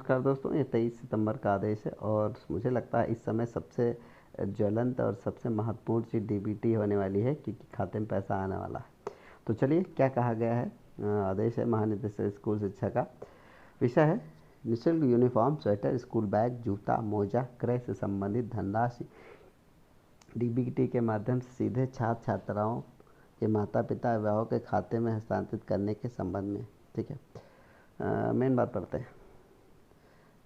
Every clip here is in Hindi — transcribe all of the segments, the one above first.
नमस्कार दोस्तों, ये 23 सितंबर का आदेश है और मुझे लगता है इस समय सबसे ज्वलंत और सबसे महत्वपूर्ण चीज़ डीबीटी होने वाली है, क्योंकि खाते में पैसा आने वाला है। तो चलिए, क्या कहा गया है। आदेश है महानिदेशक स्कूल शिक्षा का। विषय है निःशुल्क यूनिफॉर्म, स्वेटर, स्कूल बैग, जूता, मोजा क्रय से संबंधित धनराशि डीबीटी के माध्यम से सीधे छात्र छात्राओं के माता पिता अभिभावक के खाते में हस्तांतरित करने के संबंध में। ठीक है, मेन बात पढ़ते हैं।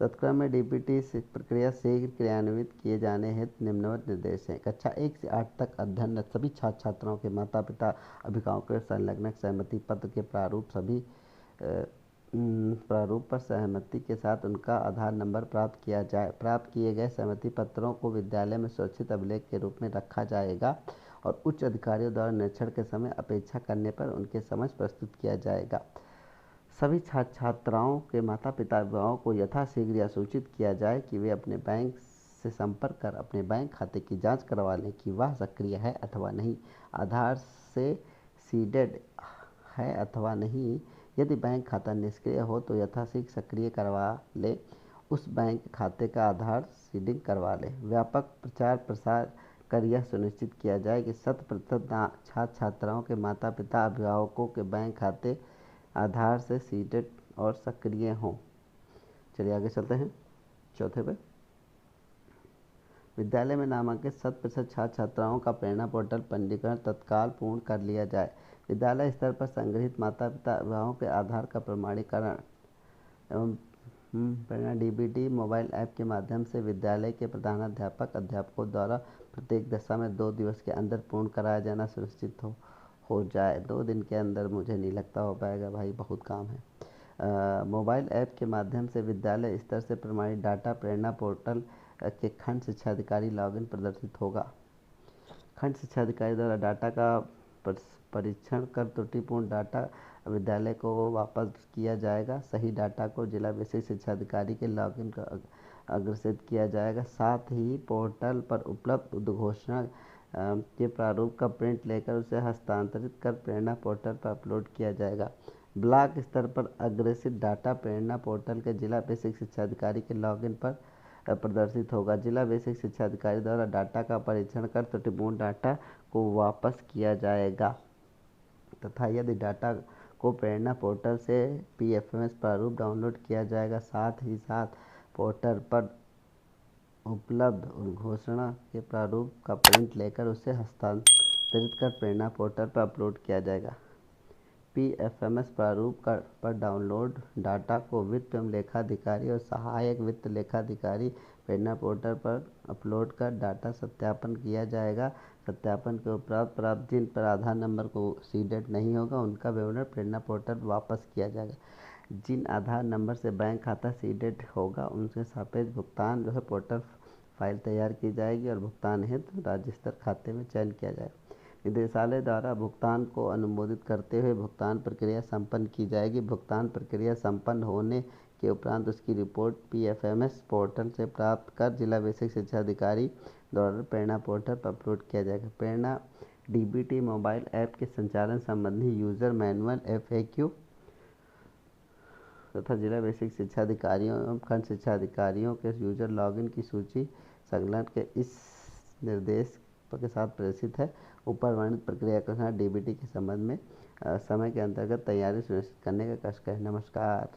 तत्क्रम में डीबीटी प्रक्रिया शीघ्र क्रियान्वित किए जाने हेतु निम्नवत निर्देश हैं। कक्षा 1 से 8 तक अध्ययनरत सभी छात्र छात्राओं के माता पिता अभिभावकों के संलग्न सहमति पत्र के प्रारूप पर सहमति के साथ उनका आधार नंबर प्राप्त किया जाए। प्राप्त किए गए सहमति पत्रों को विद्यालय में सुरक्षित अभिलेख के रूप में रखा जाएगा और उच्च अधिकारियों द्वारा निरीक्षण के समय अपेक्षा करने पर उनके समक्ष प्रस्तुत किया जाएगा। सभी छात्र छात्राओं के माता पिता अभिभावकों को यथाशीघ्र यह सूचित किया जाए कि वे अपने बैंक से संपर्क कर अपने बैंक खाते की जांच करवा लें कि वह सक्रिय है अथवा नहीं, आधार से सीडेड है अथवा नहीं। यदि बैंक खाता निष्क्रिय हो तो यथाशीघ्र सक्रिय करवा ले, उस बैंक खाते का आधार सीडिंग करवा ले। व्यापक प्रचार प्रसार कर यह सुनिश्चित किया जाए कि 100% छात्र छात्राओं के माता पिता अभिभावकों के बैंक खाते आधार से सीडेड और सक्रिय हों। चलिए आगे चलते हैं चौथे पे। विद्यालय में नामांकित 100% छात्र छात्राओं का प्रेरणा पोर्टल पंजीकरण तत्काल पूर्ण कर लिया जाए। विद्यालय स्तर पर संग्रहित माता पिता अभिभावकों के आधार का प्रमाणीकरण एवं प्रेरणा डीबीटी मोबाइल ऐप के माध्यम से विद्यालय के प्रधानाध्यापक अध्यापकों द्वारा प्रत्येक दशा में 2 दिवस के अंदर पूर्ण कराया जाना सुनिश्चित हो जाए। 2 दिन के अंदर मुझे नहीं लगता हो पाएगा भाई, बहुत काम है। मोबाइल ऐप के माध्यम से विद्यालय स्तर से प्रमाणित डाटा प्रेरणा पोर्टल के खंड शिक्षा अधिकारी लॉगिन प्रदर्शित होगा। खंड शिक्षा अधिकारी द्वारा डाटा का परीक्षण कर त्रुटिपूर्ण डाटा विद्यालय को वापस किया जाएगा। सही डाटा को जिला विशिष्ट शिक्षा अधिकारी के लॉगिन कर अग्रसित किया जाएगा। साथ ही पोर्टल पर उपलब्ध उद्घोषणा के प्रारूप का प्रिंट लेकर उसे हस्तांतरित कर प्रेरणा पोर्टल पर अपलोड किया जाएगा। ब्लॉक स्तर पर अग्रेसित डाटा प्रेरणा पोर्टल के जिला बेसिक शिक्षा अधिकारी के लॉगिन पर प्रदर्शित होगा। जिला बेसिक शिक्षा अधिकारी द्वारा डाटा का परीक्षण कर त्रुटिपूर्ण डाटा को वापस किया जाएगा तथा यदि डाटा को प्रेरणा पोर्टल से पीएफएमएस प्रारूप डाउनलोड किया जाएगा। साथ ही साथ पोर्टल पर उपलब्ध उद्घोषणा के प्रारूप का प्रिंट लेकर उसे हस्तांतरित कर प्रेरणा पोर्टल पर अपलोड किया जाएगा। पीएफएमएस प्रारूप पर डाउनलोड डाटा को वित्त एवं लेखाधिकारी और सहायक वित्त लेखाधिकारी प्रेरणा पोर्टल पर अपलोड कर डाटा सत्यापन किया जाएगा। सत्यापन के उपरांत प्राप्त जिन पर आधार नंबर को सीडेड नहीं होगा उनका विवरण प्रेरणा पोर्टल पर वापस किया जाएगा। जिन आधार नंबर से बैंक खाता सीडेड होगा उनके सापेक्ष भुगतान पोर्टल फाइल तैयार की जाएगी और भुगतान हेतु राज्य स्तर खाते में चयन किया जाएगा। निदेशालय द्वारा भुगतान को अनुमोदित करते हुए भुगतान प्रक्रिया संपन्न की जाएगी। भुगतान प्रक्रिया संपन्न होने के उपरांत उसकी रिपोर्ट पीएफएमएस पोर्टल से प्राप्त कर जिला बेसिक शिक्षा अधिकारी द्वारा प्रेरणा पोर्टल पर अपलोड किया जाएगा। प्रेरणा डीबीटी मोबाइल ऐप के संचालन संबंधी यूजर मैनुअल FAQ तथा जिला बेसिक शिक्षा अधिकारियों एवं खंड शिक्षा अधिकारियों के यूजर लॉगिन की सूची संकलन के इस निर्देश के साथ प्रेषित है। ऊपर वर्णित प्रक्रिया के साथ डीबीटी के संबंध में समय के अंतर्गत तैयारी सुनिश्चित करने का कष्ट है। नमस्कार।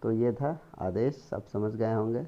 तो ये था आदेश, आप समझ गए होंगे।